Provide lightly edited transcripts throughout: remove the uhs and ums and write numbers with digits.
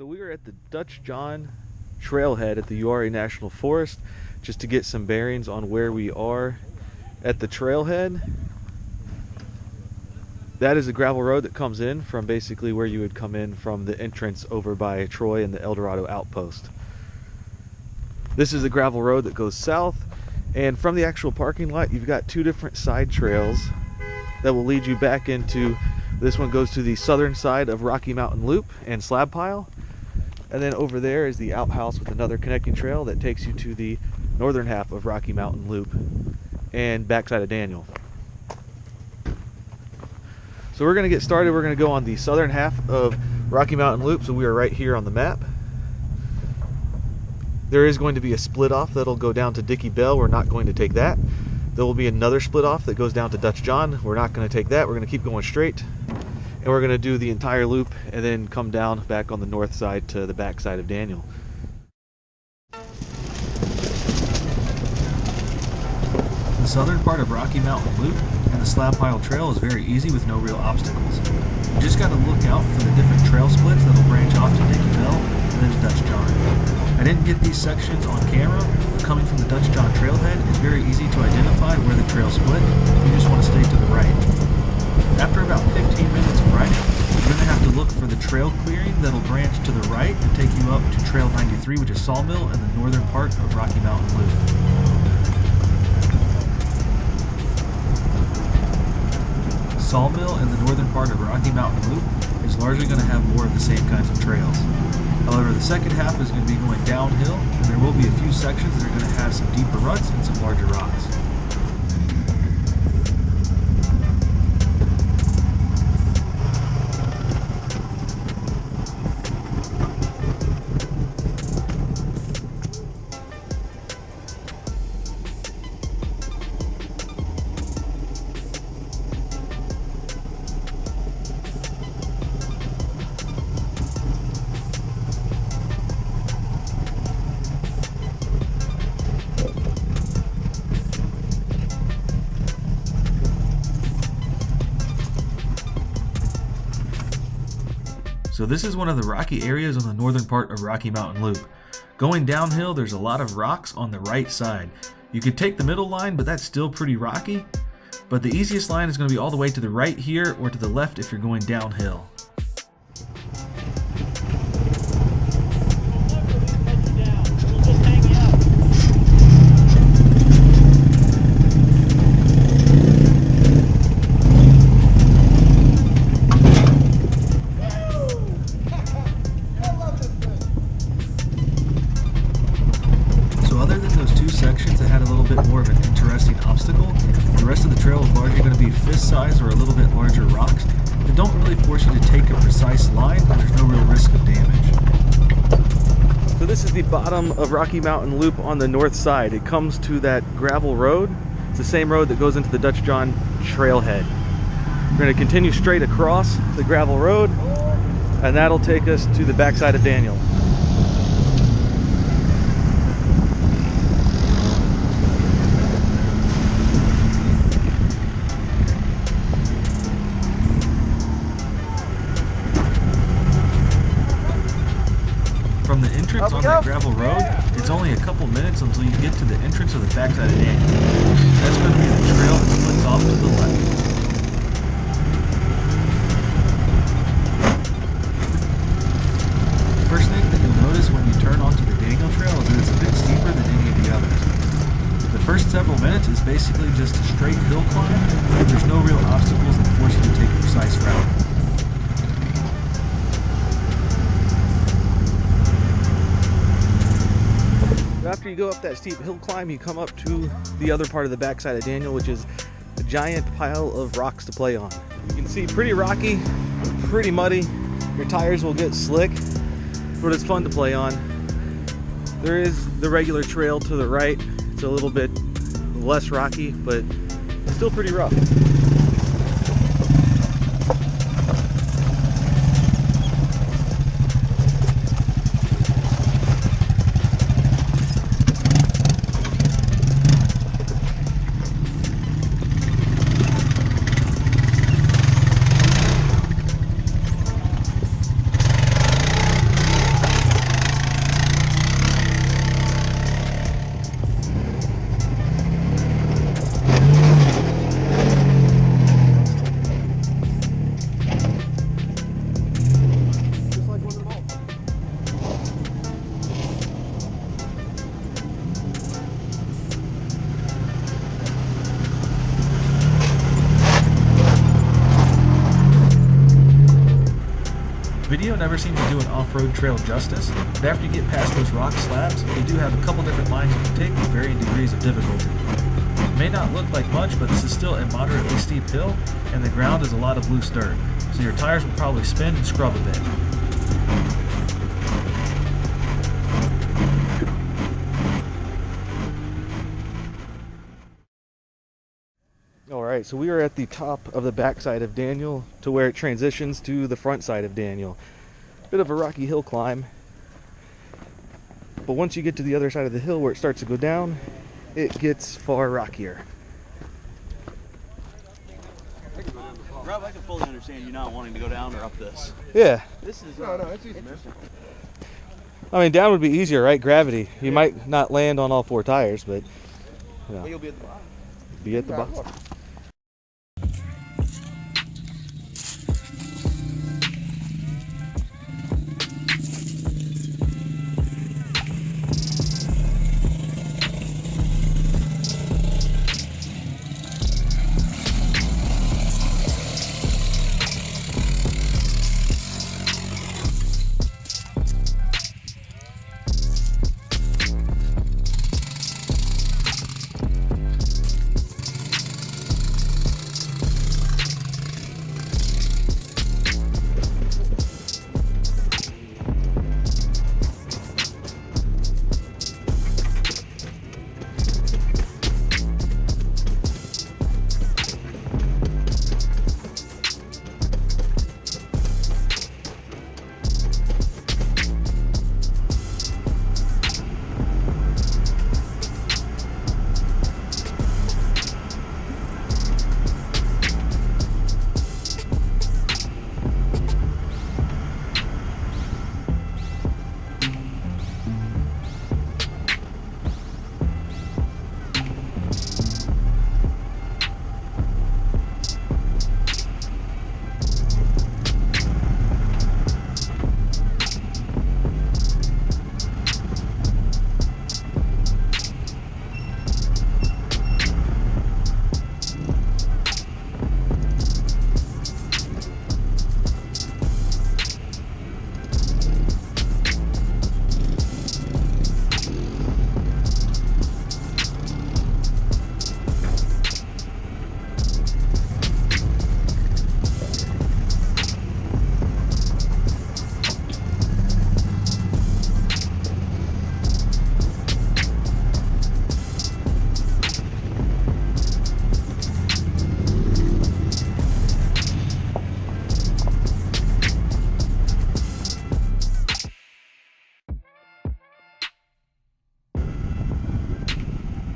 So we are at the Dutch John trailhead at the Uwharrie National Forest just to get some bearings on where we are at the trailhead. That is a gravel road that comes in from basically where you would come in from the entrance over by Troy and the Eldorado outpost. This is a gravel road that goes south, and from the actual parking lot you've got two different side trails that will lead you back into. This one goes to the southern side of Rocky Mountain Loop and Slab Pile, and then over there is the outhouse with another connecting trail that takes you to the northern half of Rocky Mountain Loop and backside of Daniel. So we're going to get started. We're going to go on the southern half of Rocky Mountain Loop, so we are right here on the map. There is going to be a split off that'll go down to Dickey Bell. We're not going to take that. There will be another split off that goes down to Dutch John. We're not going to take that. We're going to keep going straight, and we're going to do the entire loop and then come down back on the north side to the back side of Daniel. The southern part of Rocky Mountain Loop and the Slab Pile Trail is very easy with no real obstacles. You just got to look out for the different trail splits that'll branch off to Dickey Bell and then to Dutch John. I didn't get these sections on camera, but coming from the Dutch John trailhead, it's very easy to identify where the trail split. You just want to stay to the right. After about 15 minutes of riding, you're going to have to look for the trail clearing that'll branch to the right and take you up to Trail 93, which is Sawmill, in the northern part of Rocky Mountain Loop. Sawmill in the northern part of Rocky Mountain Loop is largely going to have more of the same kinds of trails. However, the second half is going to be going downhill, and there will be a few sections that are going to have some deeper ruts and some larger rocks. So this is one of the rocky areas on the northern part of Rocky Mountain Loop. Going downhill, there's a lot of rocks on the right side. You could take the middle line, but that's still pretty rocky. But the easiest line is going to be all the way to the right here or to the left if you're going downhill. Sections that had a little bit more of an interesting obstacle. The rest of the trail is largely going to be fist size or a little bit larger rocks that don't really force you to take a precise line, and there's no real risk of damage. So this is the bottom of Rocky Mountain Loop on the north side. It comes to that gravel road. It's the same road that goes into the Dutch John trailhead. We're going to continue straight across the gravel road, and that'll take us to the backside of Daniel. From the entrance on that gravel road, it's only a couple minutes until you get to the entrance of the backside of Daniel. That's going to be the trail that splits off to the left. The first thing that you'll notice when you turn onto the Daniel trail is that it's a bit steeper than any of the others. The first several minutes is basically just a straight hill climb, and there's no real obstacles that force you to take a precise route. After you go up that steep hill climb, you come up to the other part of the backside of Daniel, which is a giant pile of rocks to play on. You can see pretty rocky, pretty muddy. Your tires will get slick, but it's fun to play on. There is the regular trail to the right. It's a little bit less rocky, but still pretty rough. Video never seemed to do an off-road trail justice, but after you get past those rock slabs, they do have a couple different lines you can take with varying degrees of difficulty. It may not look like much, but this is still a moderately steep hill, and the ground is a lot of loose dirt, so your tires will probably spin and scrub a bit. Alright, so we are at the top of the backside of Daniel to where it transitions to the front side of Daniel. Bit of a rocky hill climb, but once you get to the other side of the hill where it starts to go down, it gets far rockier. Rob, I can fully understand you not wanting to go down or up this. Yeah. This is No, it's easy, man. I mean, down would be easier, right? Gravity. You might not land on all four tires, but you know, You'll be at the bottom. be at the bottom. Look.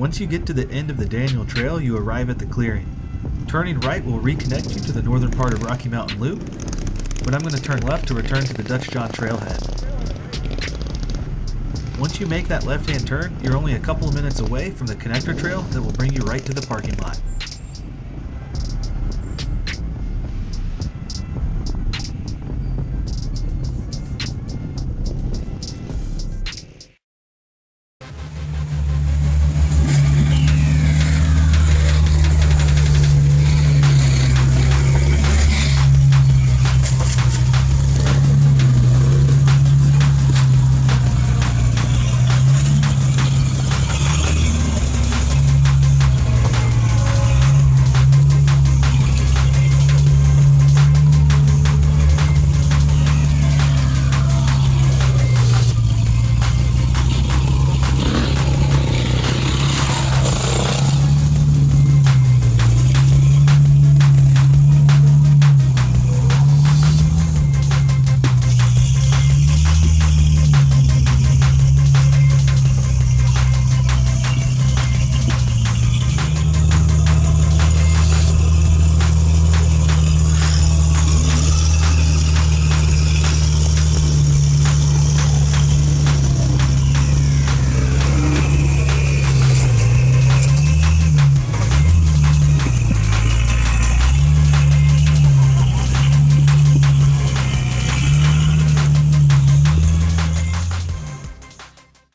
Once you get to the end of the Daniel Trail, you arrive at the clearing. Turning right will reconnect you to the northern part of Rocky Mountain Loop, but I'm going to turn left to return to the Dutch John Trailhead. Once you make that left-hand turn, you're only a couple of minutes away from the connector trail that will bring you right to the parking lot.